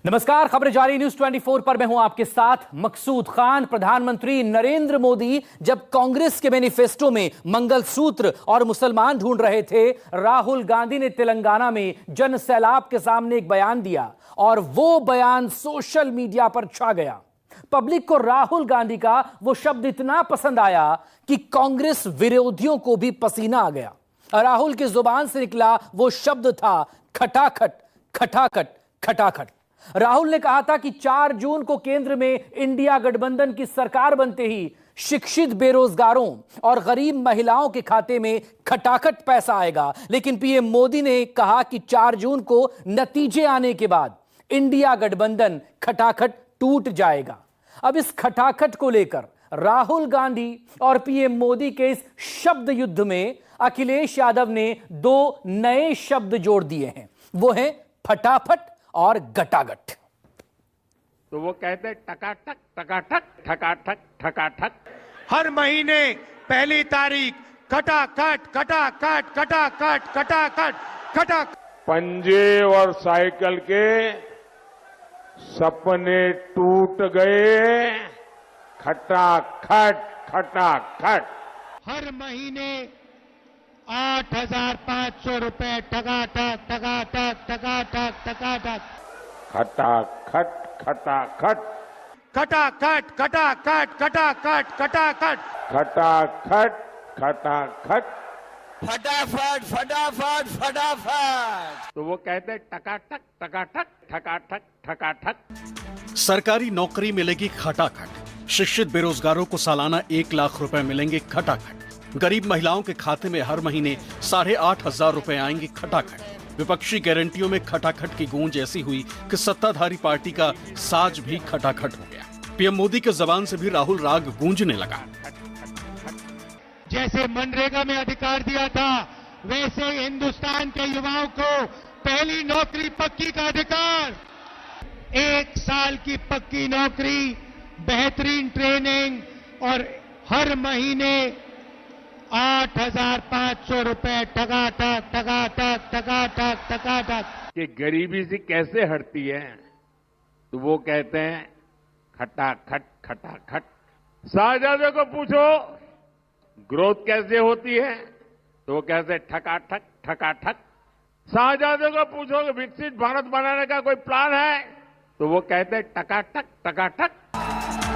नमस्कार, खबरें जारी न्यूज 24 पर मैं हूं आपके साथ मकसूद खान। प्रधानमंत्री नरेंद्र मोदी जब कांग्रेस के मैनिफेस्टो में मंगलसूत्र और मुसलमान ढूंढ रहे थे, राहुल गांधी ने तेलंगाना में जन सैलाब के सामने एक बयान दिया और वो बयान सोशल मीडिया पर छा गया। पब्लिक को राहुल गांधी का वो शब्द इतना पसंद आया कि कांग्रेस विरोधियों को भी पसीना आ गया। राहुल की जुबान से निकला वो शब्द था खटाखट, खटाखट, खटाखट। राहुल ने कहा था कि 4 जून को केंद्र में इंडिया गठबंधन की सरकार बनते ही शिक्षित बेरोजगारों और गरीब महिलाओं के खाते में खटाखट पैसा आएगा। लेकिन पीएम मोदी ने कहा कि 4 जून को नतीजे आने के बाद इंडिया गठबंधन खटाखट टूट जाएगा। अब इस खटाखट को लेकर राहुल गांधी और पीएम मोदी के इस शब्द युद्ध में अखिलेश यादव ने 2 नए शब्द जोड़ दिए हैं। वो हैं फटाफट और गटागट। तो वो कहते हैं टकाटक, टकाटक, ठकाठक, ठकाठक। हर महीने पहली तारीख खटाखट, खटाखट, खटाखट, खटाखट, खटाखट। पंजे और साइकिल के सपने टूट गए, खटाखट, खटाखट। हर महीने 8,500 रुपए टकाटक, टकाटक, टकाटक, टकाटक। खटाखट, खटाखट, खटाखट, खटाखट, खटाखट, खटाखट। खटाखट, खटाखट, फटाफट, फटाफट, फटाफट। तो वो कहते हैं टकाटक, टकाटक, ठकाठक, ठकाठक। सरकारी नौकरी मिलेगी खटाखट। शिक्षित बेरोजगारों को सालाना 1 लाख रुपए मिलेंगे खटाखट। गरीब महिलाओं के खाते में हर महीने 8,500 रुपए आएंगे खटाखट। विपक्षी गारंटियों में खटाखट की गूंज ऐसी हुई कि सत्ताधारी पार्टी का साज भी खटाखट हो गया। पीएम मोदी के जबान से भी राहुल राग गूंजने लगा। जैसे मनरेगा में अधिकार दिया था, वैसे हिंदुस्तान के युवाओं को पहली नौकरी पक्की का अधिकार, 1 साल की पक्की नौकरी, बेहतरीन ट्रेनिंग और हर महीने 8,500 रुपए टकाटक, टकाटक, टकाटक, टकाटक। कि गरीबी से कैसे हटती है, तो वो कहते हैं खटाखट, खटाखट। शाहजादे को पूछो ग्रोथ कैसे होती है, तो वो कहते हैं ठकाठक, ठकाठक। शाहजादे को पूछो कि विकसित भारत बनाने का कोई प्लान है, तो वो कहते हैं टकाटक, टकाटक।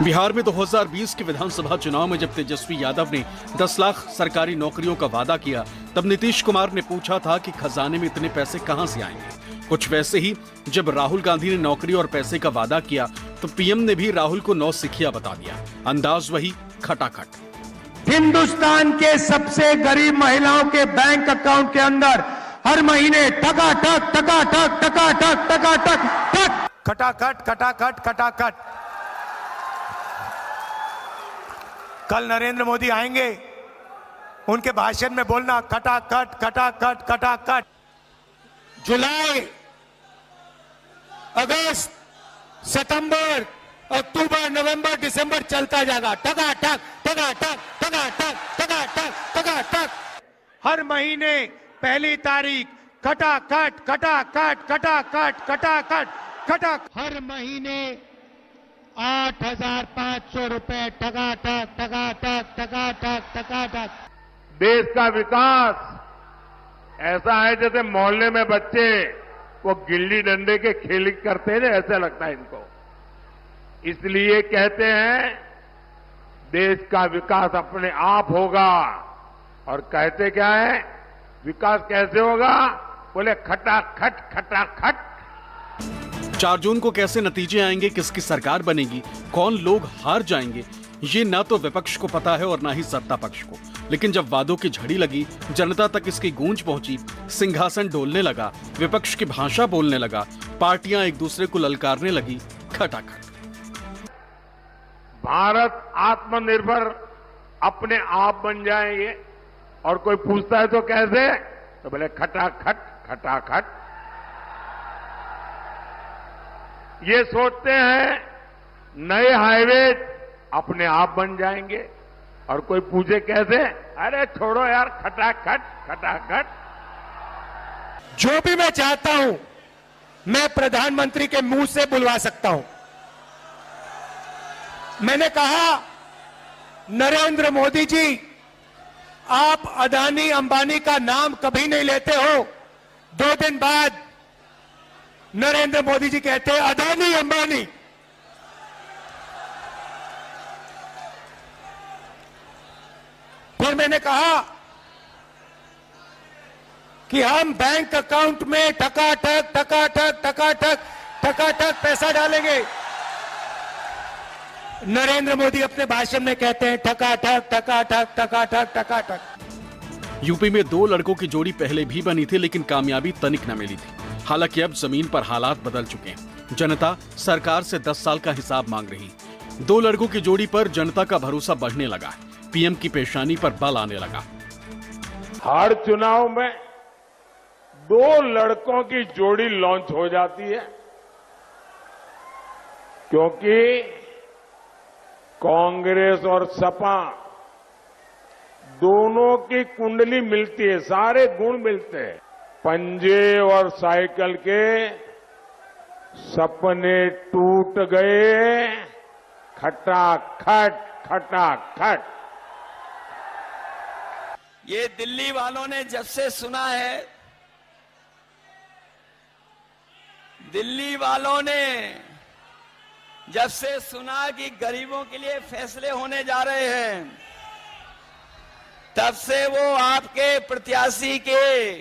बिहार में 2020 के विधानसभा चुनाव में जब तेजस्वी यादव ने 10 लाख सरकारी नौकरियों का वादा किया, तब नीतीश कुमार ने पूछा था कि खजाने में इतने पैसे कहां से आएंगे। कुछ वैसे ही जब राहुल गांधी ने नौकरी और पैसे का वादा किया, तो पीएम ने भी राहुल को 9 सिखिया बता दिया। अंदाज वही खटाखट। हिंदुस्तान के सबसे गरीब महिलाओं के बैंक अकाउंट के अंदर हर महीने टकाटक, टकाटक, टकाटक, टकाटक, टक। खटाखट, खटाखट, खटाखट। कल नरेंद्र मोदी आएंगे, उनके भाषण में बोलना खटाखट, खटाखट, खटाखट। जुलाई, अगस्त, सितंबर, अक्टूबर, नवंबर, दिसंबर चलता जाएगा। टकाटक, टकाटक, टकाटक, टकाटक, टकाटक। हर महीने पहली तारीख खटाखट, खटाखट, खटाखट, खटाखट, खटाखट। हर महीने 8,500 रुपए टकाटक, टकाटक, टकाटक, टकाटक। देश का विकास ऐसा है जैसे मोहल्ले में बच्चे वो गिल्ली डंडे के खेल करते हैं, ऐसा लगता है इनको। इसलिए कहते हैं देश का विकास अपने आप होगा। और कहते क्या है, विकास कैसे होगा, बोले खटाखट, खटाखट। 4 जून को कैसे नतीजे आएंगे, किसकी सरकार बनेगी, कौन लोग हार जाएंगे, ये ना तो विपक्ष को पता है और ना ही सत्ता पक्ष को। लेकिन जब वादों की झड़ी लगी, जनता तक इसकी गूंज पहुंची, सिंहासन डोलने लगा, विपक्ष की भाषा बोलने लगा, पार्टियां एक दूसरे को ललकारने लगी, खटाखट। भारत आत्मनिर्भर अपने आप बन जाएंगे, और कोई पूछता है तो कैसे, तो बोले खटाखट, खटाखट। ये सोचते हैं नए हाईवे अपने आप बन जाएंगे, और कोई पूछे कैसे, अरे छोड़ो यार, खटाखट, खटाखट। जो भी मैं चाहता हूं, मैं प्रधानमंत्री के मुंह से बुलवा सकता हूं। मैंने कहा, नरेंद्र मोदी जी, आप अदानी अंबानी का नाम कभी नहीं लेते हो। 2 दिन बाद नरेंद्र मोदी जी कहते हैं अदानी अंबानी। फिर मैंने कहा कि हम बैंक अकाउंट में टकाटक पैसा डालेंगे। नरेंद्र मोदी अपने भाषण में कहते हैं टकाटक। यूपी में 2 लड़कों की जोड़ी पहले भी बनी थी, लेकिन कामयाबी तनिक न मिली थी। हालांकि अब जमीन पर हालात बदल चुके हैं। जनता सरकार से 10 साल का हिसाब मांग रही। 2 लड़कों की जोड़ी पर जनता का भरोसा बढ़ने लगा। पीएम की पेशानी पर बल आने लगा। हर चुनाव में 2 लड़कों की जोड़ी लॉन्च हो जाती है, क्योंकि कांग्रेस और सपा दोनों की कुंडली मिलती है, सारे गुण मिलते हैं। पंजे और साइकिल के सपने टूट गए, खटाखट। ये दिल्ली वालों ने जब से सुना है, दिल्ली वालों ने जब से सुना कि गरीबों के लिए फैसले होने जा रहे हैं, तब से वो आपके प्रत्याशी के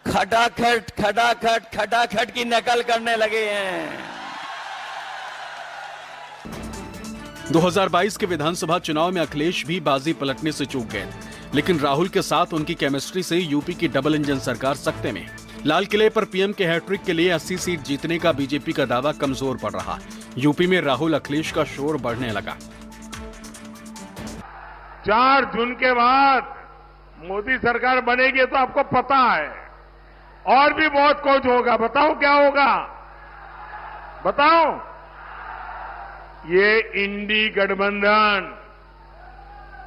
खटाखट की नकल करने लगे हैं। 2022 के विधानसभा चुनाव में अखिलेश भी बाजी पलटने से चूक गए, लेकिन राहुल के साथ उनकी केमिस्ट्री से यूपी की डबल इंजन सरकार सकते में। लाल किले पर पीएम के हैट्रिक के लिए 80 सीट जीतने का बीजेपी का दावा कमजोर पड़ रहा। यूपी में राहुल अखिलेश का शोर बढ़ने लगा। 4 जून के बाद मोदी सरकार बनेगी तो आपको पता है, और भी बहुत कुछ होगा। बताओ क्या होगा? बताओ। ये इंडी गठबंधन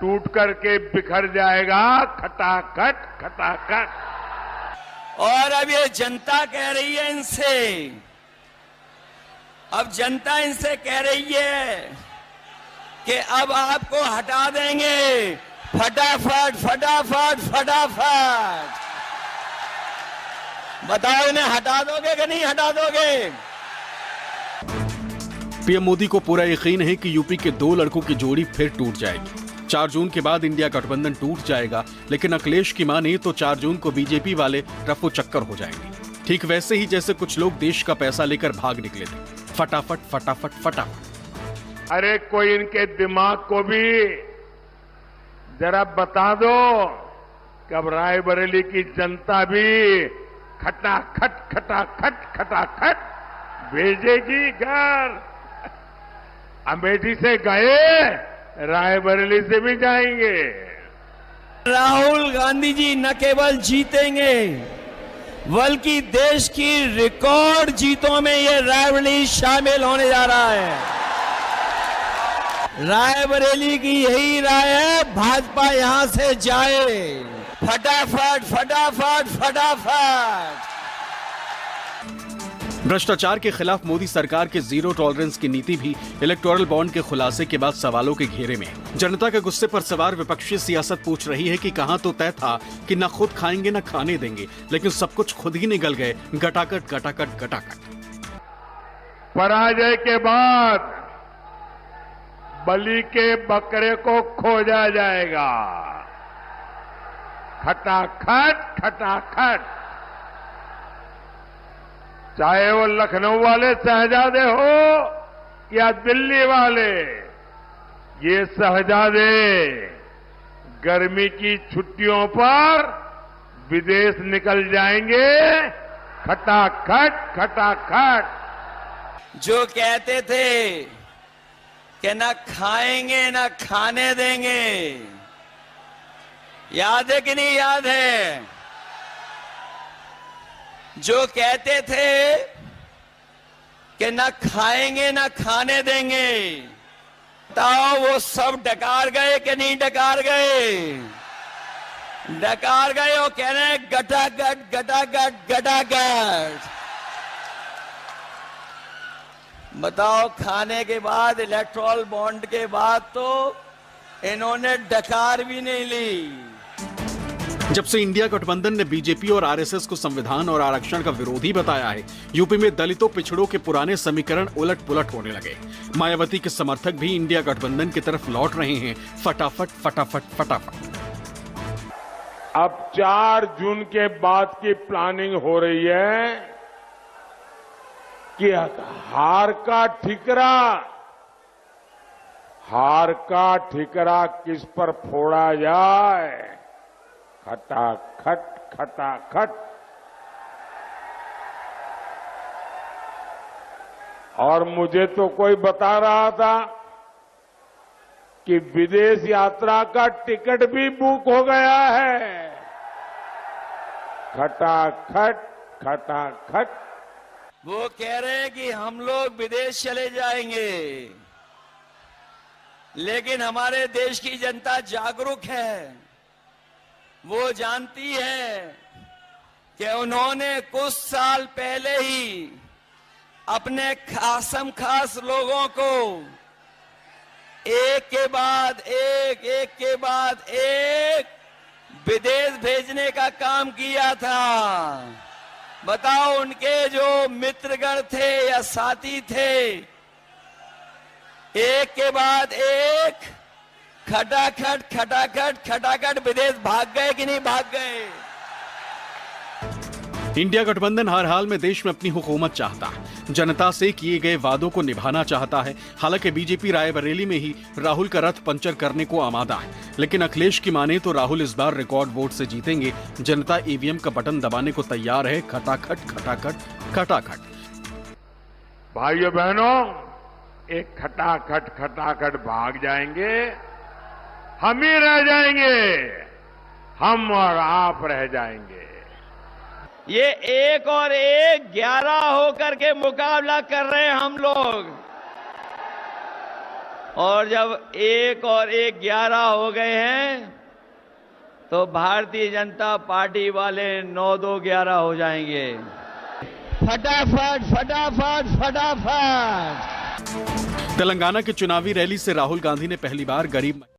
टूट करके बिखर जाएगा, खटाखट। और अब ये जनता कह रही है इनसे, अब जनता इनसे कह रही है कि अब आपको हटा देंगे, फटाफट। बताओ, इन्हें हटा दोगे कि नहीं हटा दोगे? पीएम मोदी को पूरा यकीन है कि यूपी के 2 लड़कों की जोड़ी फिर टूट जाएगी। 4 जून के बाद इंडिया गठबंधन टूट जाएगा, लेकिन अखिलेश की माने तो 4 जून को बीजेपी वाले रफू चक्कर हो जाएंगे। ठीक वैसे ही जैसे कुछ लोग देश का पैसा लेकर भाग निकले थे। फटाफट। अरे कोई इनके दिमाग को भी जरा बता दो, कब रायबरेली की जनता भी खटाखट भेजेगी घर। अमेठी से गए, रायबरेली से भी जाएंगे। राहुल गांधी जी न केवल जीतेंगे, बल्कि देश की रिकॉर्ड जीतों में ये रायबरेली शामिल होने जा रहा है। रायबरेली की यही राय है, भाजपा यहां से जाए। फटाफट। भ्रष्टाचार के खिलाफ मोदी सरकार के जीरो टॉलरेंस की नीति भी इलेक्टोरल बॉन्ड के खुलासे के बाद सवालों के घेरे में। जनता के गुस्से पर सवार विपक्षी सियासत पूछ रही है कि कहां तो तय था कि न खुद खाएंगे न खाने देंगे, लेकिन सब कुछ खुद ही निगल गए। गटाकट। पराजय के बाद बलि के बकरे को खोजा जाएगा। खटाखट। चाहे वो लखनऊ वाले शहजादे हो या दिल्ली वाले, ये शहजादे गर्मी की छुट्टियों पर विदेश निकल जाएंगे। खटाखट। जो कहते थे कि न खाएंगे न खाने देंगे, याद है कि नहीं याद है? जो कहते थे कि न खाएंगे न खाने देंगे, बताओ वो सब डकार गए कि नहीं डकार गए? डकार गए। वो कह रहे हैं गटागट। बताओ, खाने के बाद, इलेक्टोरल बॉन्ड के बाद तो इन्होंने डकार भी नहीं ली। जब से इंडिया गठबंधन ने बीजेपी और आरएसएस को संविधान और आरक्षण का विरोधी बताया है, यूपी में दलितों पिछड़ों के पुराने समीकरण उलट पुलट होने लगे। मायावती के समर्थक भी इंडिया गठबंधन की तरफ लौट रहे हैं, फटाफट फटाफट फटाफट। अब 4 जून के बाद की प्लानिंग हो रही है कि हार का ठिकरा किस पर फोड़ा जाए। खटाखट खटाखट। और मुझे तो कोई बता रहा था कि विदेश यात्रा का टिकट भी बुक हो गया है। खटाखट खटाखट। वो कह रहे हैं कि हम लोग विदेश चले जाएंगे, लेकिन हमारे देश की जनता जागरूक है। वो जानती है कि उन्होंने कुछ साल पहले ही अपने खासम खास लोगों को एक के बाद एक विदेश भेजने का काम किया था। बताओ, उनके जो मित्रगण थे या साथी थे, एक के बाद एक खटाखट खटाखट खटाखट विदेश भाग गए कि नहीं भाग गए। इंडिया गठबंधन हर हाल में देश में अपनी हुकूमत चाहता है, जनता से किए गए वादों को निभाना चाहता है। हालांकि बीजेपी रायबरेली में ही राहुल का रथ पंचर करने को आमादा है, लेकिन अखिलेश की माने तो राहुल इस बार रिकॉर्ड वोट से जीतेंगे। जनता ईवीएम का बटन दबाने को तैयार है। खटाखट खटाखट खटाखट। भाइयों बहनों, एक खटाखट खटाखट भाग जाएंगे, हम ही रह जाएंगे, हम और आप रह जाएंगे। ये 1 और 1 11 होकर के मुकाबला कर रहे हैं हम लोग। और जब 1 और 1 11 हो गए हैं तो भारतीय जनता पार्टी वाले 9-2 11 हो जाएंगे। फटाफट फटाफट फटाफट। तेलंगाना की चुनावी रैली से राहुल गांधी ने पहली बार गरीब